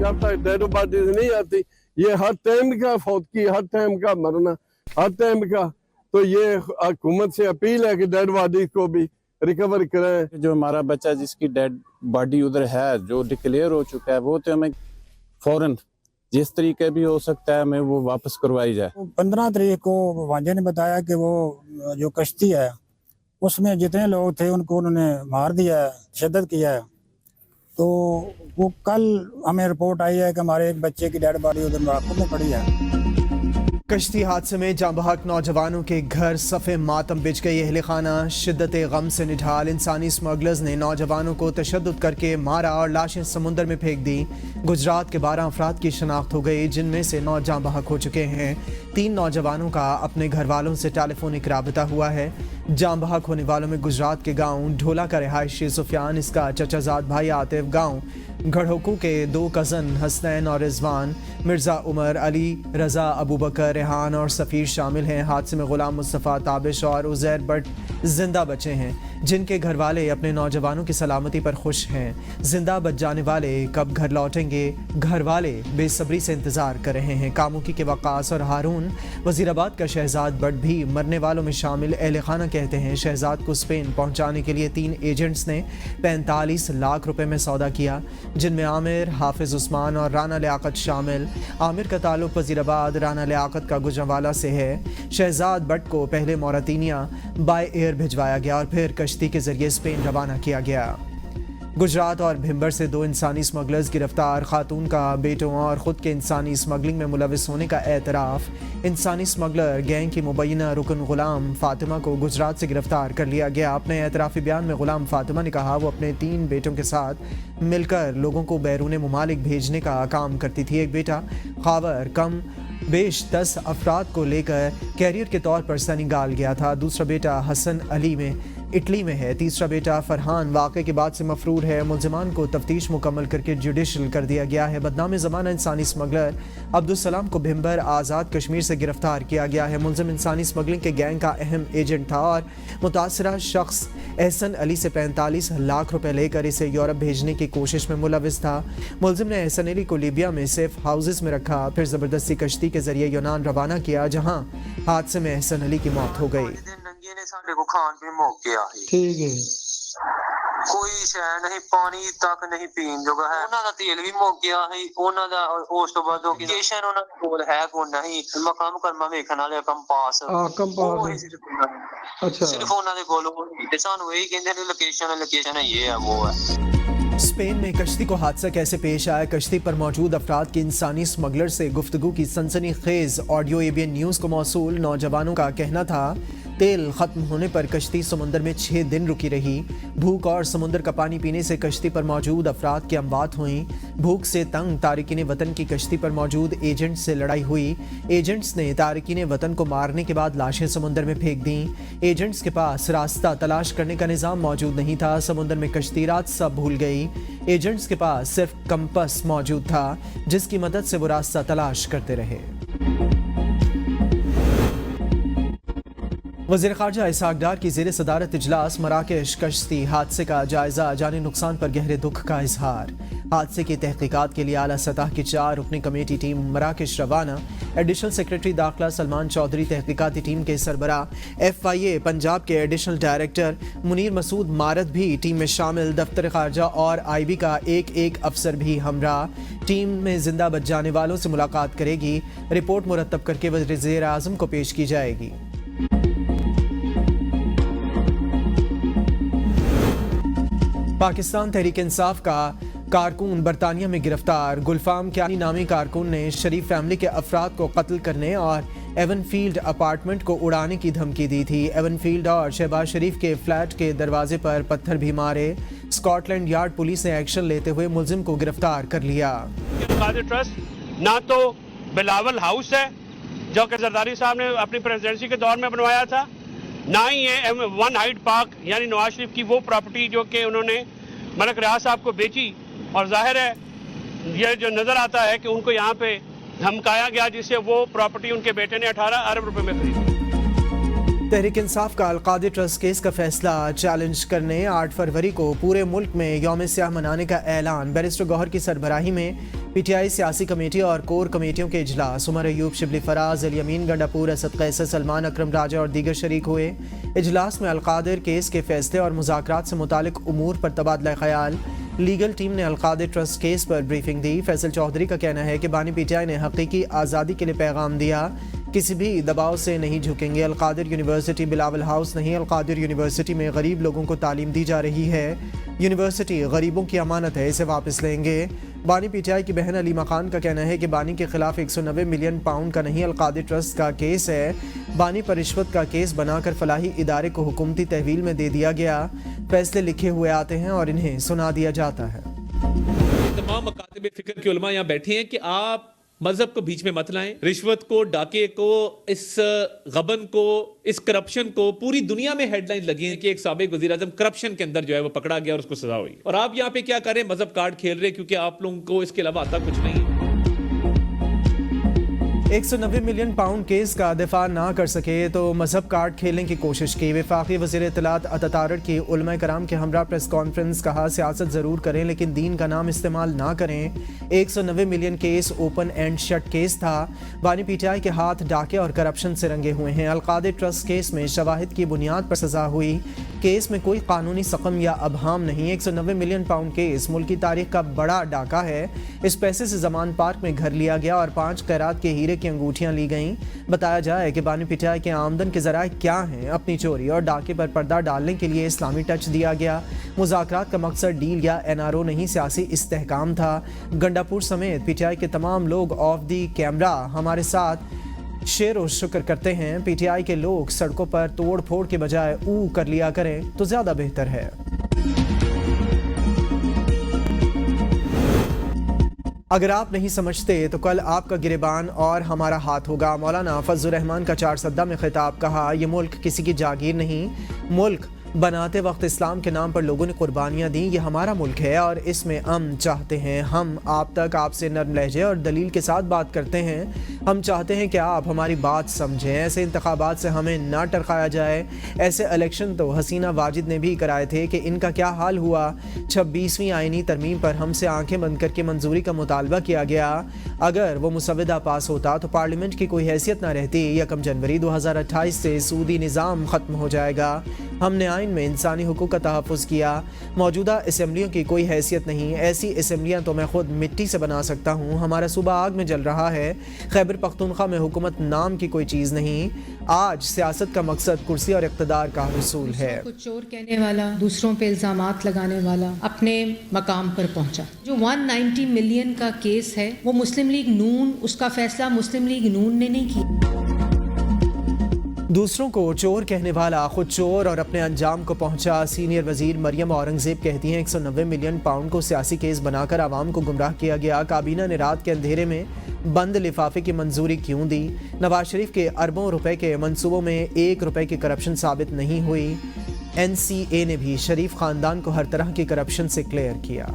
जब तक dead bodies नहीं आती, ये हर टाइम का फौतगी, हर टाइम का मरना, हर टाइम का। तो ये हुकूमत से अपील है कि डेड बॉडीज को भी रिकवर करें। जो हमारा बच्चा जिसकी डेड बॉडी उधर है, जो डिक्लेयर हो चुका है, वो तो हमें फौरन जिस तरीके भी हो सकता है हमें वो वापस करवाई जाए। 15 तारीख को वांजे ने बताया कि वो जो कश्ती है उसमें जितने लोग थे उनको उन्होंने मार दिया है, तशद्दुद किया है। तो वो कल हमें रिपोर्ट आई है कि हमारे एक बच्चे की डेड बॉडी उधर मुराकब में पड़ी है। कश्ती हादसे में जाँ बहक नौजवानों के घर सफ़े मातम बिछ गई। अहले खाना शिद्दत गम से निढाल। इंसानी स्मगलर्स ने नौजवानों को तशद्दुद करके मारा और लाशें समुंदर में फेंक दी। गुजरात के 12 अफराद की शनाख्त हो गई, जिनमें से 9 जाँ बहक हो चुके हैं। 3 नौजवानों का अपने घर वालों से टेलीफोनिक राबता हुआ है। जाँ बहक होने वालों में गुजरात के गाँव ढोला का रिहायशी सुफियान, इसका चचाजाद भाई आतिफ, गाँव गढ़ोकू के 2 कज़न हसनैन और रिजवान, मिर्ज़ा उमर, अली रज़ा, अबू बकर, रेहान और सफ़ीर शामिल हैं। हादसे में गुलाम मुस्तफ़ा, ताबिश और उज़ैर बट जिंदा बचे हैं, जिनके घर वाले अपने नौजवानों की सलामती पर खुश हैं। जिंदा बच जाने वाले कब घर लौटेंगे, घर वाले बेसब्री से इंतज़ार कर रहे हैं। कामुकी के वक़ास और हारून वज़ीराबाद का शहजाद बट भी मरने वालों में शामिल। अहले खाना कहते हैं शहजाद को स्पेन पहुँचाने के लिए 3 एजेंट्स ने 45 लाख रुपए में सौदा किया, जिनमें आमिर, हाफिज उस्मान और राना लियाकत शामिल। आमिर का ताल्लुक वज़ीराबाद, राना लियाकत का गुजरांवाला से है। शहजाद बट को पहले मौरितानिया बाय एयर भिजवाया गया और फिर कश्ती के जरिए स्पेन रवाना किया गया। गुजरात और भिंबर से 2 इंसानी स्मगलर्स गिरफ्तार। खातून का बेटों और ख़ुद के इंसानी स्मगलिंग में मुलविस होने का एतराफ़। इंसानी स्मगलर गैंग की मुबैना रुकन गुलाम फातिमा को गुजरात से गिरफ्तार कर लिया गया। अपने एतराफ़ी बयान में गुलाम फातिमा ने कहा वो अपने 3 बेटों के साथ मिलकर लोगों को बैरून मुमालिक भेजने का काम करती थी। एक बेटा खावर कम बेश 10 अफराद को लेकर कैरियर के तौर पर सेनेगाल गया था। दूसरा बेटा हसन अली में इटली में है। तीसरा बेटा फरहान वाक़े के बाद से मफरूर है। मुल्ज़िमान को तफ्तीश मुकम्मल करके जुडिशल कर दिया गया है। बदनाम ज़माना इंसानी स्मगलर अब्दुलसलाम को भिंबर आज़ाद कश्मीर से गिरफ्तार किया गया है। मुल्ज़िम इंसानी स्मगलिंग के गैंग का अहम एजेंट था और मुतासरा शख्स एहसन अली से 45 लाख रुपए लेकर इसे यूरोप भेजने की कोशिश में मुलविस था। मुल्ज़िम ने एहसन अली को लीबिया में सेफ हाउसेस में रखा, फिर ज़बरदस्ती कश्ती के जरिए यूनान रवाना किया, जहाँ हादसे में एहसन अली की मौत हो गई। ठीक है, कोई शै नहीं, पानी तक नहीं पीन जोगा है। ਉਹਨਾਂ ਦਾ ਤੇਲ ਵੀ ਮੁੱਕ ਗਿਆ ਹੈ, ਉਹਨਾਂ ਦਾ ਉਸ ਤੋਂ ਬਾਅਦ ਲੋਕੇਸ਼ਨ ਉਹਨਾਂ ਕੋਲ ਹੈ ਕੋ ਨਹੀਂ, ਮਕਾਮ ਕਰਮਾ ਵੇਖਣ ਵਾਲੇ ਕੰਪਾਸ ਕੰਪਾਸ ਅੱਛਾ ਸਿਰਫ ਉਹਨਾਂ ਦੇ ਕੋਲ ਤੇ ਸਾਨੂੰ ਇਹੀ ਕਹਿੰਦੇ ਨੇ ਲੋਕੇਸ਼ਨ ਹੈ, ਇਹ ਹੈ ਉਹ ਹੈ। स्पेन में कश्ती को हादसा कैसे पेश आया, कश्ती पर मौजूद अफराद की इंसानी स्मगलर से गुफ्तगू की सनसनीखेज ऑडियो एबीएन न्यूज़ को मौसूल। नौजवानों का कहना था तेल ख़त्म होने पर कश्ती समुंदर में 6 दिन रुकी रही। भूख और समुंदर का पानी पीने से कश्ती पर मौजूद अफराद की अमवात हुई। भूख से तंग तारिकीन वतन की कश्ती पर मौजूद एजेंट से लड़ाई हुई। एजेंट्स ने तारिकीन वतन को मारने के बाद लाशें समुंदर में फेंक दी। एजेंट्स के पास रास्ता तलाश करने का निज़ाम मौजूद नहीं था। समुंदर में कश्ती रात सब भूल गई। एजेंट्स के पास सिर्फ कंपस मौजूद था, जिसकी मदद से वो रास्ता तलाश करते रहे। वज़ीर ख़ारजा इसहाक़ डार की ज़ेर सदारत इजलास मराकेश कश्ती हादसे का जायज़ा, जानी नुकसान पर गहरे दुख का इजहार। हादसे की तहक़ीक़ात के लिए आला सतह की 4 रुकनी कमेटी टीम मराकेश रवाना। एडिशनल सेक्रेटरी दाखिला सलमान चौधरी तहक़ीक़ाती टीम के सरबरा। FIA पंजाब के एडिशनल डायरेक्टर मुनीर मसूद मारद भी टीम में शामिल। दफ्तर ख़ारजा और IB का एक अफसर भी हमरा। टीम में जिंदा बच जाने वालों से मुलाकात करेगी। रिपोर्ट मुरतब करके वज़ीर आज़म को पेश की जाएगी। पाकिस्तान तहरीक इंसाफ का कारकुन बरतानिया में गिरफ्तार। गुलफाम क्यानी नामी कारकुन ने शरीफ फैमिली के अफराद को कत्ल करने और एवनफील्ड अपार्टमेंट को उड़ाने की धमकी दी थी। एवनफील्ड और शहबाज शरीफ के फ्लैट के दरवाजे पर पत्थर भी मारे। स्कॉटलैंड यार्ड पुलिस ने एक्शन लेते हुए मुलजिम को गिरफ्तार कर लिया। ट्रस्ट ना तो बिलावल हाउस है जो कि जरदारी साहब ने अपनी प्रेसिडेंसी के दौर में बनवाया था, ना ही है वन हाइट पार्क यानी नवाज शरीफ की वो प्रॉपर्टी जो कि उन्होंने मलक रियाज साहब को बेची। और जाहिर है ये जो नज़र आता है कि उनको यहाँ पे धमकाया गया, जिससे वो प्रॉपर्टी उनके बेटे ने 18 अरब रुपए में खरीदी। तहरीक इंसाफ का अलकादर ट्रस्ट केस का फैसला चैलेंज करने 8 फरवरी को पूरे मुल्क में यौम सियाह मनाने का ऐलान। बैरिस्टर गौहर की सरबराही में पीटीआई सियासी कमेटी और कोर कमेटियों के इजलास। उमर अयूब, शिबली फराज, अल यमीन गंडापुर, असद कैसर, सलमान अकरम राजा और दीगर शरीक हुए। इजलास में अलकादर केस के फैसले और मुज़ाकरात से मुतालिक उमूर पर तबादला ख्याल। लीगल टीम ने अलकादर ट्रस्ट केस पर ब्रीफिंग दी। फैसल चौधरी का कहना है कि बानी पीटीआई ने हकीकी आज़ादी के लिए पैगाम दिया, किसी भी दबाव से नहीं झुकेंगे। अलकादर यूनिवर्सिटी बिलावल हाउस नहीं, अलकादर यूनिवर्सिटी में गरीब लोगों को तालीम दी जा रही है। यूनिवर्सिटी गरीबों की अमानत है, इसे वापस लेंगे। बानी पीटीआई की बहन अलीमा खान का कहना है कि बानी के खिलाफ 190 मिलियन पाउंड का नहीं अलकादर ट्रस्ट का केस है। बानी पर रिश्वत का केस बनाकर फलाही इदारे को हुकूमती तहवील में दे दिया गया। फैसले लिखे हुए आते हैं और इन्हें सुना दिया जाता है। तमाम मकातब फिक्र के उलमा यहाँ बैठे हैं कि आप मजहब को बीच में मत लाएं। रिश्वत को, डाके को, इस गबन को, इस करप्शन को पूरी दुनिया में हेडलाइन लगी है कि एक साबिक वजीर आजम करप्शन के अंदर जो है वो पकड़ा गया और उसको सजा हुई। और आप यहाँ पे क्या करें, मजहब कार्ड खेल रहे, क्योंकि आप लोगों को इसके अलावा आता कुछ नहीं है। 190 मिलियन पाउंड केस का दिफा ना कर सके तो मजहब कार्ड खेलने की कोशिश की। वफाकी वज़ीर इत्तलात अतातारड़ की उलमा कराम के हमरा प्रेस कॉन्फ्रेंस। कहा सियासत ज़रूर करें लेकिन दीन का नाम इस्तेमाल ना करें। 190 million case open and shut case था। बानी पीटीआई के हाथ डाके और करप्शन से रंगे हुए हैं। अलकादर ट्रस्ट केस में शवाहिद की बुनियाद पर सजा हुई। केस में कोई कानूनी सकम या अबहाम नहीं। 190 मिलियन पाउंड केस मुल्क की तारीख का बड़ा डाका है। इस पैसे से जमान पार्क में घर लिया गया और 5 कैरात के हीरे की अंगूठियां ली गईं। बताया जाए कि बानी पीटीआई के आमदन के जराए क्या हैं। अपनी चोरी और डाके पर पर्दा डालने के लिए इस्लामी टच दिया गया। मुज़ाकरात का मकसद डील या एनआरओ नहीं, सियासी इस्तेहकाम था। गंडापुर समेत पीटीआई के तमाम लोग ऑफ दी कैमरा हमारे साथ शेर और शुक्र करते हैं। पीटीआई के लोग सड़कों पर तोड़ फोड़ के बजाय ऊ कर लिया करें तो ज्यादा बेहतर है। अगर आप नहीं समझते तो कल आपका गिरेबान और हमारा हाथ होगा। मौलाना फजलुर रहमान का 4 सद्दा में खिताब। कहा यह मुल्क किसी की जागीर नहीं, मुल्क बनाते वक्त इस्लाम के नाम पर लोगों ने कुर्बानियाँ दी। ये हमारा मुल्क है और इसमें अमन चाहते हैं। हम आप तक आपसे नरम लहजे और दलील के साथ बात करते हैं। हम चाहते हैं कि आप हमारी बात समझें। ऐसे इंतखाबात से हमें ना टरकाया जाए। ऐसे इलेक्शन तो हसीना वाजिद ने भी कराए थे कि इनका क्या हाल हुआ। 26वीं आईनी तरमीम पर हमसे आंखें बंद करके मंजूरी का मुतालबा किया गया। अगर वो मुसवदा पास होता तो पार्लियामेंट की कोई हैसियत ना रहती। 1 जनवरी 2028 से सूदी निज़ाम ख़त्म हो जाएगा। हमने आइन में इंसानी हुकूक का तहफ़्फ़ुज़ किया। मौजूदा असम्बलियों की कोई हैसियत नहीं। ऐसी असम्बलियाँ तो मैं खुद मिट्टी से बना सकता हूँ। हमारा सूबा आग में जल रहा है। खैबर पख्तूनख्वा में हुकूमत नाम की कोई चीज़ नहीं। आज सियासत का मकसद कुर्सी और इक़्तिदार का हुसूल है। कुछ चोर कहने वाला, दूसरों पे इल्ज़ामात लगाने वाला अपने मकाम पर पहुंचा। जो 190 मिलियन का केस है वो मुस्लिम लीग नून, उसका फैसला मुस्लिम लीग नून ने नहीं किया। दूसरों को चोर कहने वाला खुद चोर और अपने अंजाम को पहुंचा। सीनियर वजीर मरियम औरंगजेब कहती हैं 190 मिलियन पाउंड को सियासी केस बनाकर आवाम को गुमराह किया गया। काबीना ने रात के अंधेरे में बंद लिफाफे की मंजूरी क्यों दी। नवाज शरीफ के अरबों रुपए के मंसूबों में 1 रुपए की करप्शन साबित नहीं हुई। NCA ने भी शरीफ खानदान को हर तरह की करप्शन से क्लियर किया।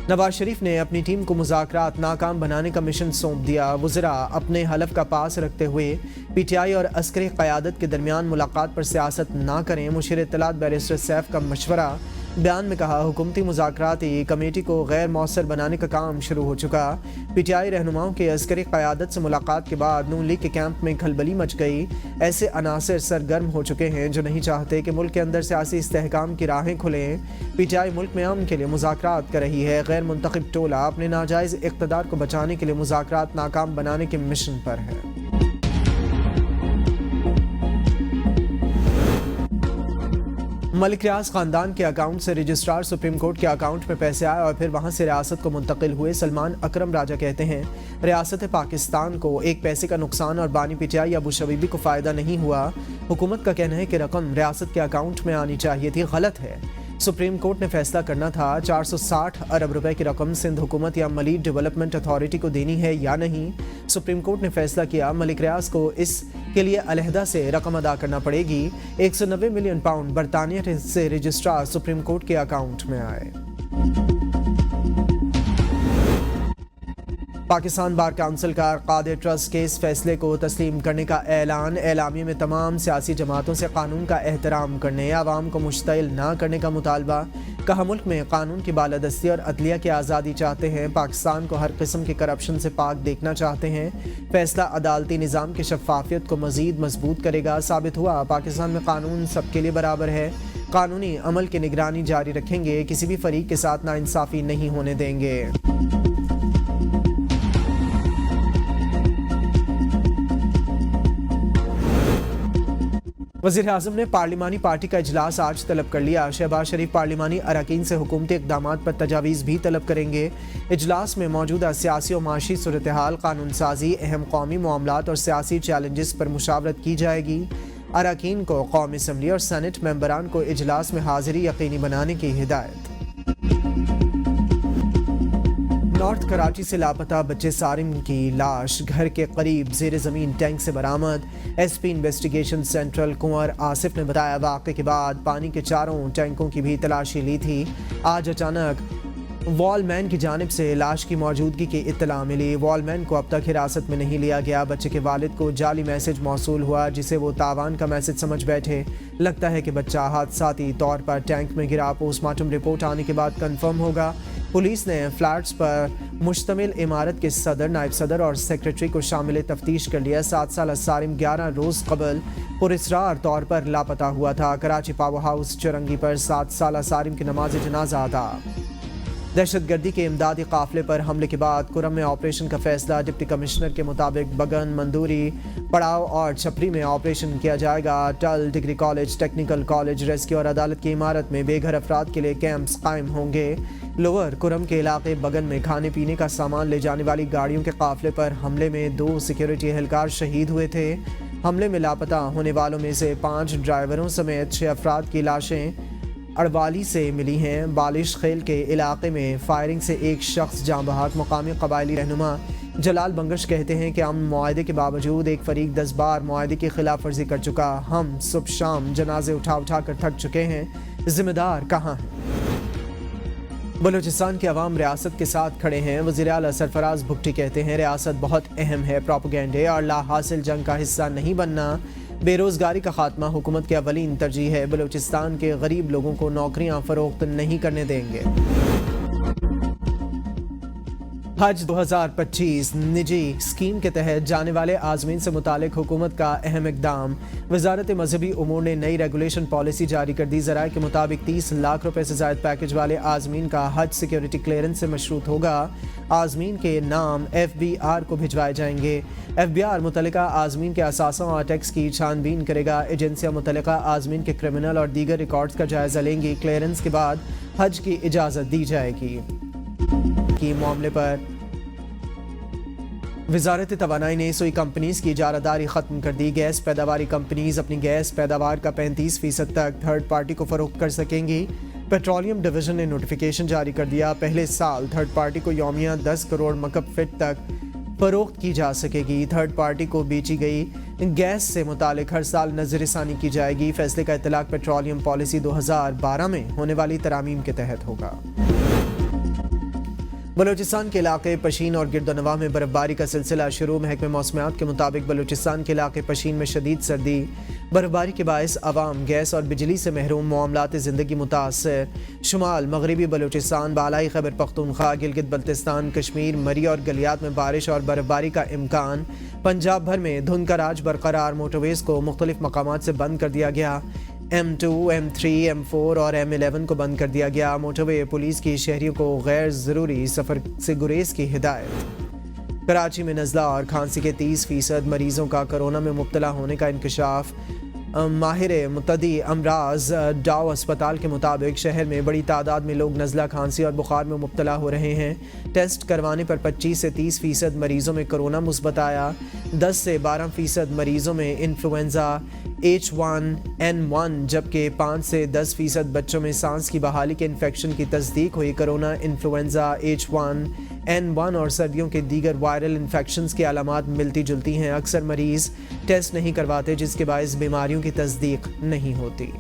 नवाज शरीफ ने अपनी टीम को मुज़ाकरात नाकाम बनाने का मिशन सौंप दिया। वज़रा अपने हलफ का पास रखते हुए पीटीआई और अस्करी क़यादत के दरमियान मुलाकात पर सियासत ना करें। मुशीर इत्तलात बैरिस्टर सैफ का मशवरा। बयान में कहा हुकूमती मुज़ाकराती कमेटी को गैर मौसर बनाने का काम शुरू हो चुका। पीटीआई रहनुमाओं के अस्करी क़यादत से मुलाकात के बाद नून लीग के कैंप में खलबली मच गई। ऐसे अनासर सरगर्म हो चुके हैं जो नहीं चाहते कि मुल्क के अंदर सियासी इस्तेहकाम की राहें खुलें। पीटीआई मुल्क में अमन के लिए मुज़ाकरात कर रही है। गैर मुंतखब टोला अपने नाजायज़ इक़्तिदार को बचाने के लिए मुज़ाकरात नाकाम बनाने के मिशन पर है। मलिक रियाज खानदान के अकाउंट से रजिस्ट्रार सुप्रीम कोर्ट के अकाउंट में पैसे आए और फिर वहां से रियासत को मुंतकिल हुए। सलमान अकरम राजा कहते हैं रियासत पाकिस्तान को एक पैसे का नुकसान और बानी पीटीआई या अबू शबीबी को फ़ायदा नहीं हुआ। हुकूमत का कहना है कि रकम रियासत के अकाउंट में आनी चाहिए थी, गलत है। सुप्रीम कोर्ट ने फैसला करना था 460 अरब रुपए की रकम सिंध हुकूमत या मलीड डेवलपमेंट अथॉरिटी को देनी है या नहीं। सुप्रीम कोर्ट ने फैसला किया मलिक रियाज को इसके लिए अलहदा से रकम अदा करना पड़ेगी। 190 मिलियन पाउंड बरतानिया से रजिस्ट्रार सुप्रीम कोर्ट के अकाउंट में आए। پاکستان بار کونسل کا قادر ٹرسٹ کے اس فیصلے کو تسلیم کرنے کا اعلان۔ اعلامیے میں تمام سیاسی جماعتوں سے قانون کا احترام کرنے، عوام کو مشتعل نہ کرنے کا مطالبہ۔ کہا ملک میں قانون کی بالادستی اور عدلیہ کی آزادی چاہتے ہیں، پاکستان کو ہر قسم کی کرپشن سے پاک دیکھنا چاہتے ہیں۔ فیصلہ عدالتی نظام کی شفافیت کو مزید مضبوط کرے گا۔ ثابت ہوا پاکستان میں قانون سب کے لیے برابر ہے، قانونی عمل کی نگرانی جاری رکھیں گے، کسی بھی فریق کے ساتھ ناانصافی نہیں ہونے دیں گے۔ وزیر اعظم نے پارلیمانی پارٹی کا اجلاس آج طلب کر لیا۔ شہباز شریف پارلیمانی اراکین سے حکومتی اقدامات پر تجاویز بھی طلب کریں گے۔ اجلاس میں موجودہ سیاسی و معاشی صورتحال، قانون سازی، اہم قومی معاملات اور سیاسی چیلنجز پر مشاورت کی جائے گی۔ اراکین کو قومی اسمبلی اور سینٹ ممبران کو اجلاس میں حاضری یقینی بنانے کی ہدایت۔ نارتھ کراچی سے لاپتہ بچے سارم کی لاش گھر کے قریب زیر زمین ٹینک سے برآمد۔ ایس پی انویسٹیگیشن سینٹرل کنور آصف نے بتایا واقعے کے بعد پانی کے چاروں ٹینکوں کی بھی تلاشی لی تھی۔ آج اچانک وال مین کی جانب سے لاش کی موجودگی کی اطلاع ملی۔ وال مین کو اب تک حراست میں نہیں لیا گیا۔ بچے کے والد کو جعلی میسج موصول ہوا جسے وہ تاوان کا میسج سمجھ بیٹھے۔ لگتا ہے کہ بچہ حادثاتی طور پر ٹینک میں گرا۔ پوسٹ مارٹم رپورٹ آنے کے بعد کنفرم ہوگا۔ پولیس نے فلیٹس پر مشتمل عمارت کے صدر، نائب صدر اور سیکریٹری کو شامل تفتیش کر لیا۔ 7 سالہ سارم 11 روز قبل پراسرار طور پر لاپتہ ہوا تھا۔ کراچی پاور ہاؤس چرنگی پر 7 سالہ سارم کی نماز جنازہ ادا۔ دہشت گردی کے امدادی قافلے پر حملے کے بعد کرم میں آپریشن کا فیصلہ۔ ڈپٹی کمشنر کے مطابق بگن، مندوری، پڑاؤ اور چھپری میں آپریشن کیا جائے گا۔ ٹل، degree college, technical college, rescue اور عدالت کی عمارت میں بے گھر افراد کے لیے کیمپس قائم ہوں گے۔ لوور کرم کے علاقے بگن میں کھانے پینے کا سامان لے جانے والی گاڑیوں کے قافلے پر حملے میں 2 سیکیورٹی اہلکار شہید ہوئے تھے۔ حملے میں لاپتہ ہونے والوں میں سے 5 ڈرائیوروں سمیت 6 افراد کی لاشیں اڑوالی سے ملی ہیں۔ بالش خیل کے علاقے میں فائرنگ سے ایک شخص جاں بحق۔ مقامی قبائلی رہنما جلال بنگش کہتے ہیں کہ امن معاہدے کے باوجود ایک فریق 10 بار معاہدے کی خلاف ورزی کر چکا۔ ہم صبح شام جنازے اٹھا کر تھک چکے ہیں، ذمہ دار کہاں ہیں؟ بلوچستان کے عوام ریاست کے ساتھ کھڑے ہیں۔ وزیر اعلیٰ سرفراز بھگٹی کہتے ہیں ریاست بہت اہم ہے، پروپیگنڈے اور لا حاصل جنگ کا حصہ نہیں بننا۔ بے روزگاری کا خاتمہ حکومت کی اولین ترجیح ہے۔ بلوچستان کے غریب لوگوں کو نوکریاں فروخت نہیں کرنے دیں گے۔ حج 2025 نجی اسکیم کے تحت جانے والے عازمین سے متعلق حکومت کا اہم اقدام۔ وزارت مذہبی امور نے نئی ریگولیشن پالیسی جاری کر دی۔ ذرائع کے مطابق 30 لاکھ روپے سے زائد پیکج والے عازمین کا حج سیکیورٹی کلیئرنس سے مشروط ہوگا۔ عازمین کے نام FBR کو بھجوائے جائیں گے۔ FBR متعلقہ عازمین کے اثاثوں اور ٹیکس کی چھان بین کرے گا۔ ایجنسیاں متعلقہ عازمین کے کرمنل اور دیگر ریکارڈز کا جائزہ لیں گی۔ کلیئرنس کے بعد حج کی اجازت دی جائے گی۔ کی معاملے پر وزارت توانائی نے سوئی کمپنیز کی اجارہ داری ختم کر دی۔ گیس پیداواری کمپنیز اپنی گیس پیداوار کا 35% تک تھرڈ پارٹی کو فروخت کر سکیں گی۔ پیٹرولیم ڈویژن نے نوٹیفیکیشن جاری کر دیا۔ پہلے سال تھرڈ پارٹی کو یومیہ 10 کروڑ مکعب فٹ تک فروخت کی جا سکے گی۔ تھرڈ پارٹی کو بیچی گئی گیس سے متعلق ہر سال نظر ثانی کی جائے گی۔ فیصلے کا اطلاق پیٹرولیم پالیسی 2012 میں ہونے والی ترامیم کے تحت ہوگا۔ بلوچستان کے علاقے پشین اور گردونواہ میں برف باری کا سلسلہ شروع۔ محکمہ موسمیات کے مطابق بلوچستان کے علاقے پشین میں شدید سردی، برف باری کے باعث عوام گیس اور بجلی سے محروم، معاملات زندگی متاثر۔ شمال مغربی بلوچستان، بالائی خیبر پختونخوا، گلگت بلتستان، کشمیر، مری اور گلیات میں بارش اور برف باری کا امکان۔ پنجاب بھر میں دھند کا راج برقرار، موٹر ویز کو مختلف مقامات سے بند کر دیا گیا۔ M2، M3، M4 اور M11 کو بند کر دیا گیا۔ موٹر وے پولیس کی شہریوں کو غیر ضروری سفر سے گریز کی ہدایت۔ کراچی میں نزلہ اور کھانسی کے 30% مریضوں کا کورونا میں مبتلا ہونے کا انکشاف۔ ماہر متعدی امراض ڈاؤ اسپتال کے مطابق شہر میں بڑی تعداد میں لوگ نزلہ، کھانسی اور بخار میں مبتلا ہو رہے ہیں۔ ٹیسٹ کروانے پر 25 سے 30% مریضوں میں کورونا مثبت آیا۔ 10 سے 12% مریضوں میں انفلوئنزا H1N1 جبکہ 5 سے 10% بچوں میں سانس کی بحالی کے انفیکشن کی تصدیق ہوئی۔ کورونا، انفلوئنزا H1N1 اور سردیوں کے دیگر وائرل انفیکشنز کی علامات ملتی جلتی ہیں۔ اکثر مریض ٹیسٹ نہیں کرواتے جس کے باعث بیماریوں کی تصدیق نہیں ہوتی۔